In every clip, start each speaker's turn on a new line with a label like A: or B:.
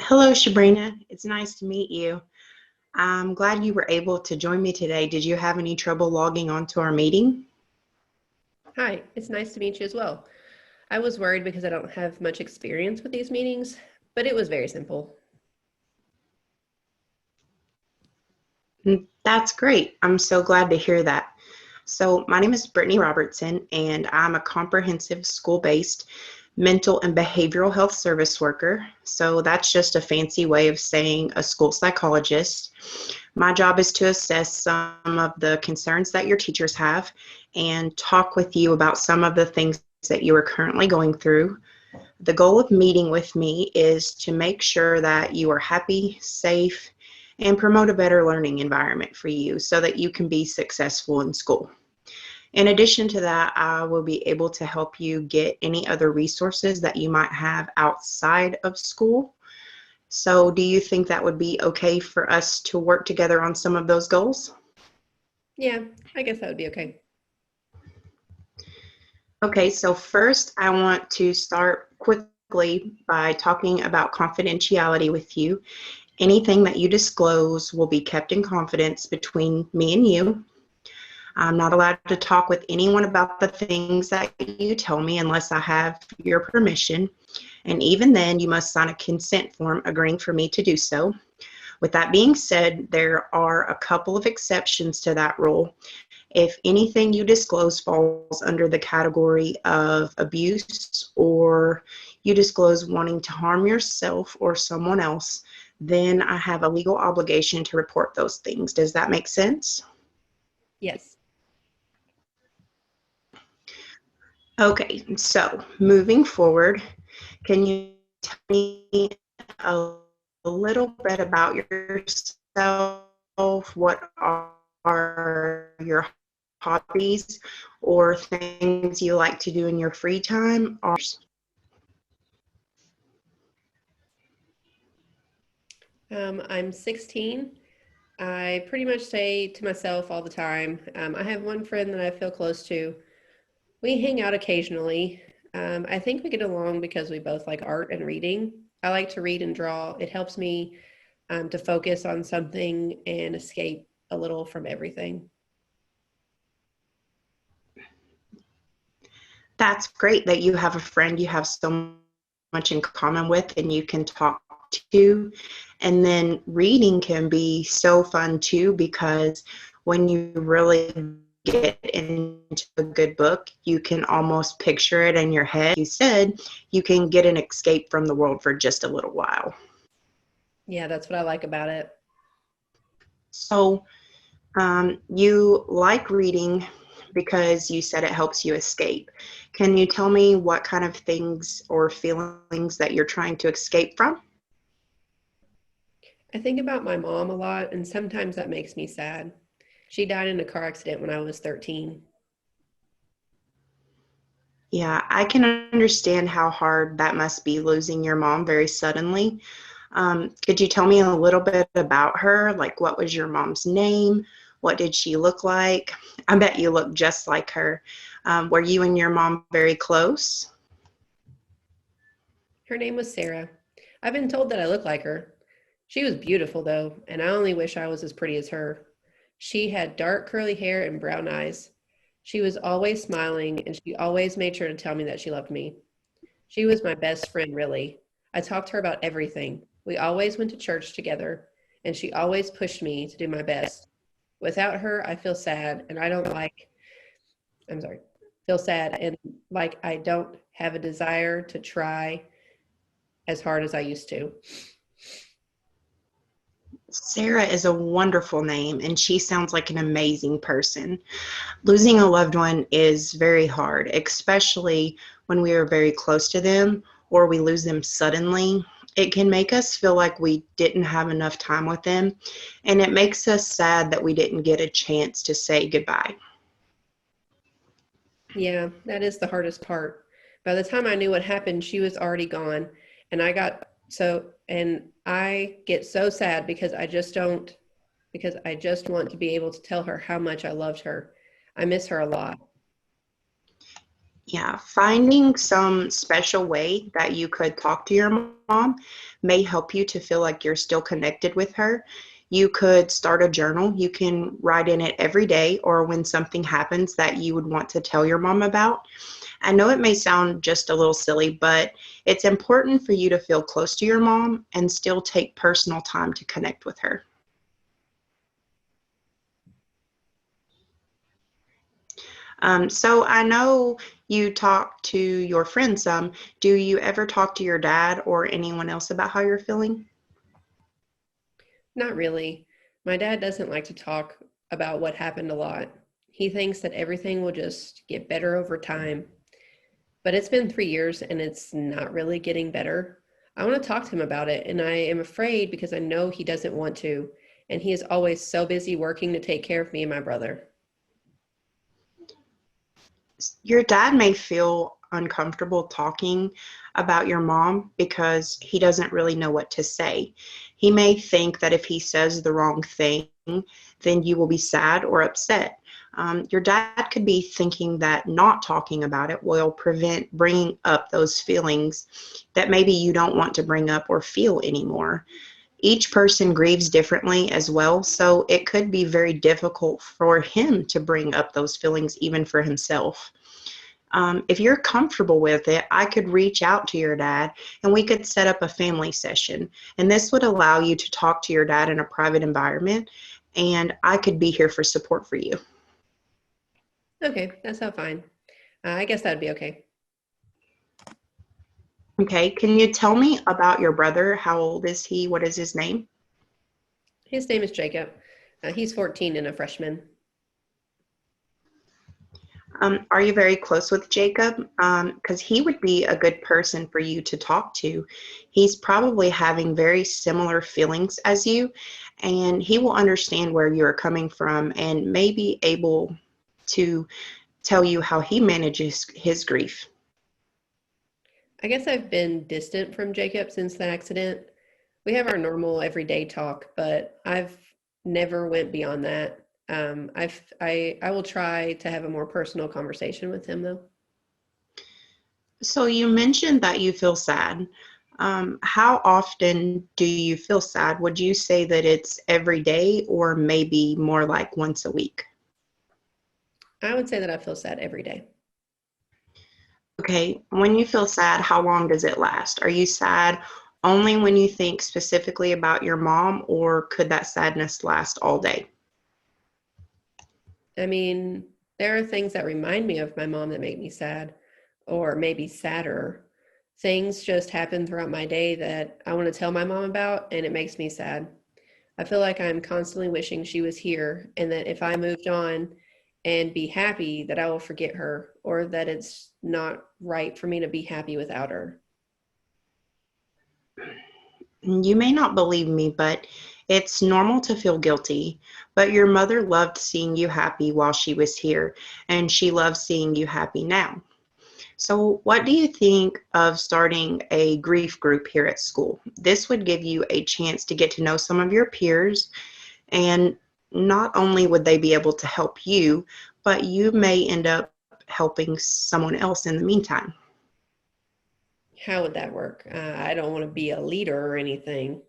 A: Hello, Sabrina. It's nice to meet you. I'm glad you were able to join me today. Did you have any trouble logging onto our meeting?
B: Hi, it's nice to meet you as well. I was worried because I don't have much experience with these meetings, but it was very simple.
A: That's great. I'm so glad to hear that. So, my name is Brittany Robertson, and I'm a comprehensive school based mental and behavioral health service worker. So, that's just a fancy way of saying a school psychologist. My job is to assess some of the concerns that your teachers have and talk with you about some of the things that you are currently going through. The goal of meeting with me is to make sure that you are happy, safe, and promote a better learning environment for you so that you can be successful in school. In addition to that, I will be able to help you get any other resources that you might have outside of school. So, do you think that would be okay for us to work together on some of those goals?
B: Yeah, I guess that would be okay.
A: Okay, so first I want to start quickly by talking about confidentiality with you. Anything that you disclose will be kept in confidence between me and you. I'm not allowed to talk with anyone about the things that you tell me unless I have your permission. And even then, you must sign a consent form agreeing for me to do so. With that being said, there are a couple of exceptions to that rule. If anything you disclose falls under the category of abuse or you disclose wanting to harm yourself or someone else, then I have a legal obligation to report those things. Does that make sense?
B: Yes.
A: Okay, so moving forward, can you tell me a little bit about yourself? What are your hobbies or things you like to do in your free time?
B: I'm 16. I pretty much say to myself all the time. I have one friend that I feel close to. We hang out occasionally. I think we get along because we both like art and reading. I like to read and draw. It helps me to focus on something and escape a little from everything.
A: That's great that you have a friend you have so much in common with and you can talk to. And then reading can be so fun too because when you really get into a good book, you can almost picture it in your head. You said you can get an escape from the world for just a little while.
B: Yeah, that's what I like about it.
A: So, you like reading because you said it helps you escape. Can you tell me what kind of things or feelings that you're trying to escape from?
B: I think about my mom a lot, and sometimes that makes me sad. She died in a car accident when I was 13.
A: Yeah, I can understand how hard that must be losing your mom very suddenly. Could you tell me a little bit about her? Like, what was your mom's name? What did she look like? I bet you look just like her. Were you and your mom very close?
B: Her name was Sarah. I've been told that I look like her. She was beautiful, though, and I only wish I was as pretty as her. She had dark curly hair and brown eyes. She was always smiling, and she always made sure to tell me that she loved me. She was my best friend, really. I talked to her about everything. We always went to church together, and she always pushed me to do my best. Without her, I feel sad, and I don't like, I'm sorry, feel sad and like I don't have a desire to try as hard as I used to.
A: Sarah is a wonderful name, and she sounds like an amazing person. Losing a loved one is very hard, especially when we are very close to them or we lose them suddenly. It can make us feel like we didn't have enough time with them, and it makes us sad that we didn't get a chance to say goodbye.
B: Yeah, that is the hardest part. By the time I knew what happened, she was already gone. And I get so sad because because I just want to be able to tell her how much I loved her. I miss her a lot.
A: Yeah, finding some special way that you could talk to your mom may help you to feel like you're still connected with her. You could start a journal. You can write in it every day or when something happens that you would want to tell your mom about. I know it may sound just a little silly, but it's important for you to feel close to your mom and still take personal time to connect with her. So I know you talk to your friends some. Do you ever talk to your dad or anyone else about how you're feeling?
B: Not really. My dad doesn't like to talk about what happened a lot. He thinks that everything will just get better over time. But it's been 3 years and it's not really getting better. I want to talk to him about it, and I am afraid because I know he doesn't want to. And he is always so busy working to take care of me and my brother.
A: Your dad may feel uncomfortable talking about your mom because he doesn't really know what to say. He may think that if he says the wrong thing, then you will be sad or upset. Your dad could be thinking that not talking about it will prevent bringing up those feelings that maybe you don't want to bring up or feel anymore. Each person grieves differently as well, so it could be very difficult for him to bring up those feelings even for himself. If you're comfortable with it, I could reach out to your dad and we could set up a family session. And this would allow you to talk to your dad in a private environment, and I could be here for support for you.
B: Okay, that sounds fine. I guess that'd be okay.
A: Okay, can you tell me about your brother? How old is he? What is his name?
B: His name is Jacob. He's 14 and a freshman.
A: Are you very close with Jacob? Because he would be a good person for you to talk to. He's probably having very similar feelings as you, and he will understand where you're coming from and may be able to tell you how he manages his grief.
B: I guess I've been distant from Jacob since the accident. We have our normal everyday talk, but I've never went beyond that. I will try to have a more personal conversation with him though.
A: So you mentioned that you feel sad. How often do you feel sad? Would you say that it's every day or maybe more like once a week?
B: I would say that I feel sad every day.
A: Okay, when you feel sad, how long does it last? Are you sad only when you think specifically about your mom, or could that sadness last all day?
B: I mean, there are things that remind me of my mom that make me sad, or maybe sadder. Things just happen throughout my day that I want to tell my mom about, and it makes me sad. I feel like I'm constantly wishing she was here, and that if I moved on and be happy, that I will forget her, or that it's not right for me to be happy without her.
A: You may not believe me, but it's normal to feel guilty. But your mother loved seeing you happy while she was here, and she loves seeing you happy now. So, what do you think of starting a grief group here at school? This would give you a chance to get to know some of your peers, and not only would they be able to help you, but you may end up helping someone else in the meantime.
B: How would that work? I don't want to be a leader or anything.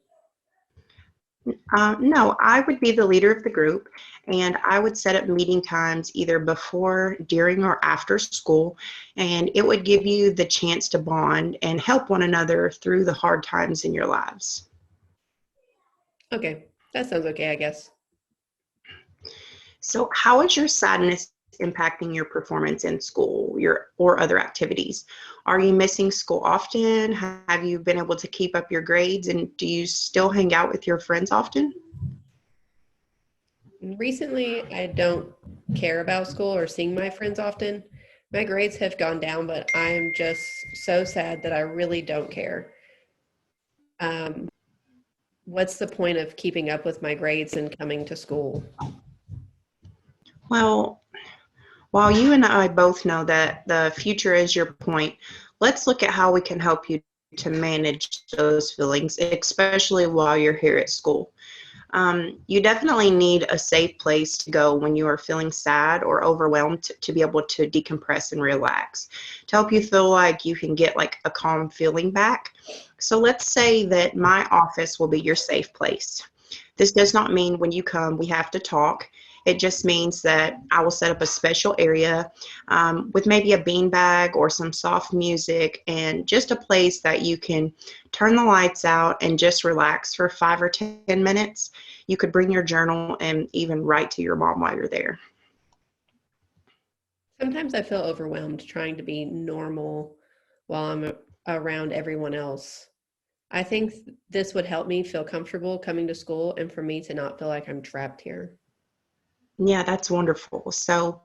A: No, I would be the leader of the group, and I would set up meeting times either before, during, or after school, and it would give you the chance to bond and help one another through the hard times in your lives.
B: Okay, that sounds okay, I guess.
A: So, how is your sadness impacting your performance in school, your or other activities? Are you missing school often? Have you been able to keep up your grades, and do you still hang out with your friends often?
B: Recently, I don't care about school or seeing my friends often. My grades have gone down, but I'm just so sad that I really don't care. Um, what's the point of keeping up with my grades and coming to school?
A: Well, while you and I both know that the future is your point, let's look at how we can help you to manage those feelings, especially while you're here at school. You definitely need a safe place to go when you are feeling sad or overwhelmed to be able to decompress and relax, to help you feel like you can get like a calm feeling back. So let's say that my office will be your safe place. This does not mean when you come we have to talk. It just means that I will set up a special area with maybe a beanbag or some soft music and just a place that you can turn the lights out and just relax for 5 or 10 minutes. You could bring your journal and even write to your mom while you're there.
B: Sometimes I feel overwhelmed trying to be normal while I'm around everyone else. I think this would help me feel comfortable coming to school and for me to not feel like I'm trapped here.
A: Yeah, that's wonderful. So,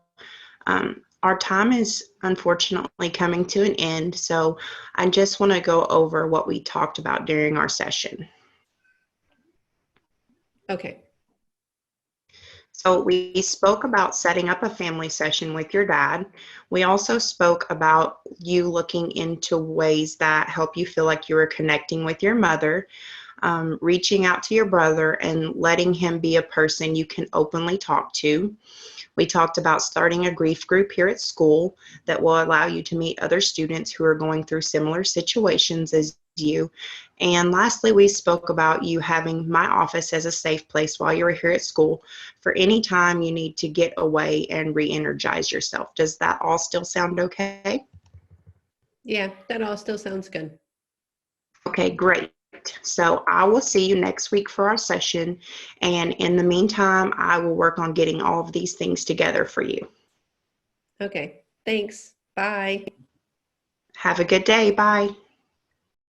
A: our time is unfortunately coming to an end. So, I just want to go over what we talked about during our session.
B: Okay.
A: So we spoke about setting up a family session with your dad. We also spoke about you looking into ways that help you feel like you are connecting with your mother, reaching out to your brother and letting him be a person you can openly talk to. We talked about starting a grief group here at school that will allow you to meet other students who are going through similar situations as you. And lastly, we spoke about you having my office as a safe place while you were here at school for any time you need to get away and re energize yourself. Does that all still sound okay?
B: Yeah, that all still sounds good.
A: Okay, great. So I will see you next week for our session. And in the meantime, I will work on getting all of these things together for you.
B: Okay. Thanks. Bye.
A: Have a good day. Bye.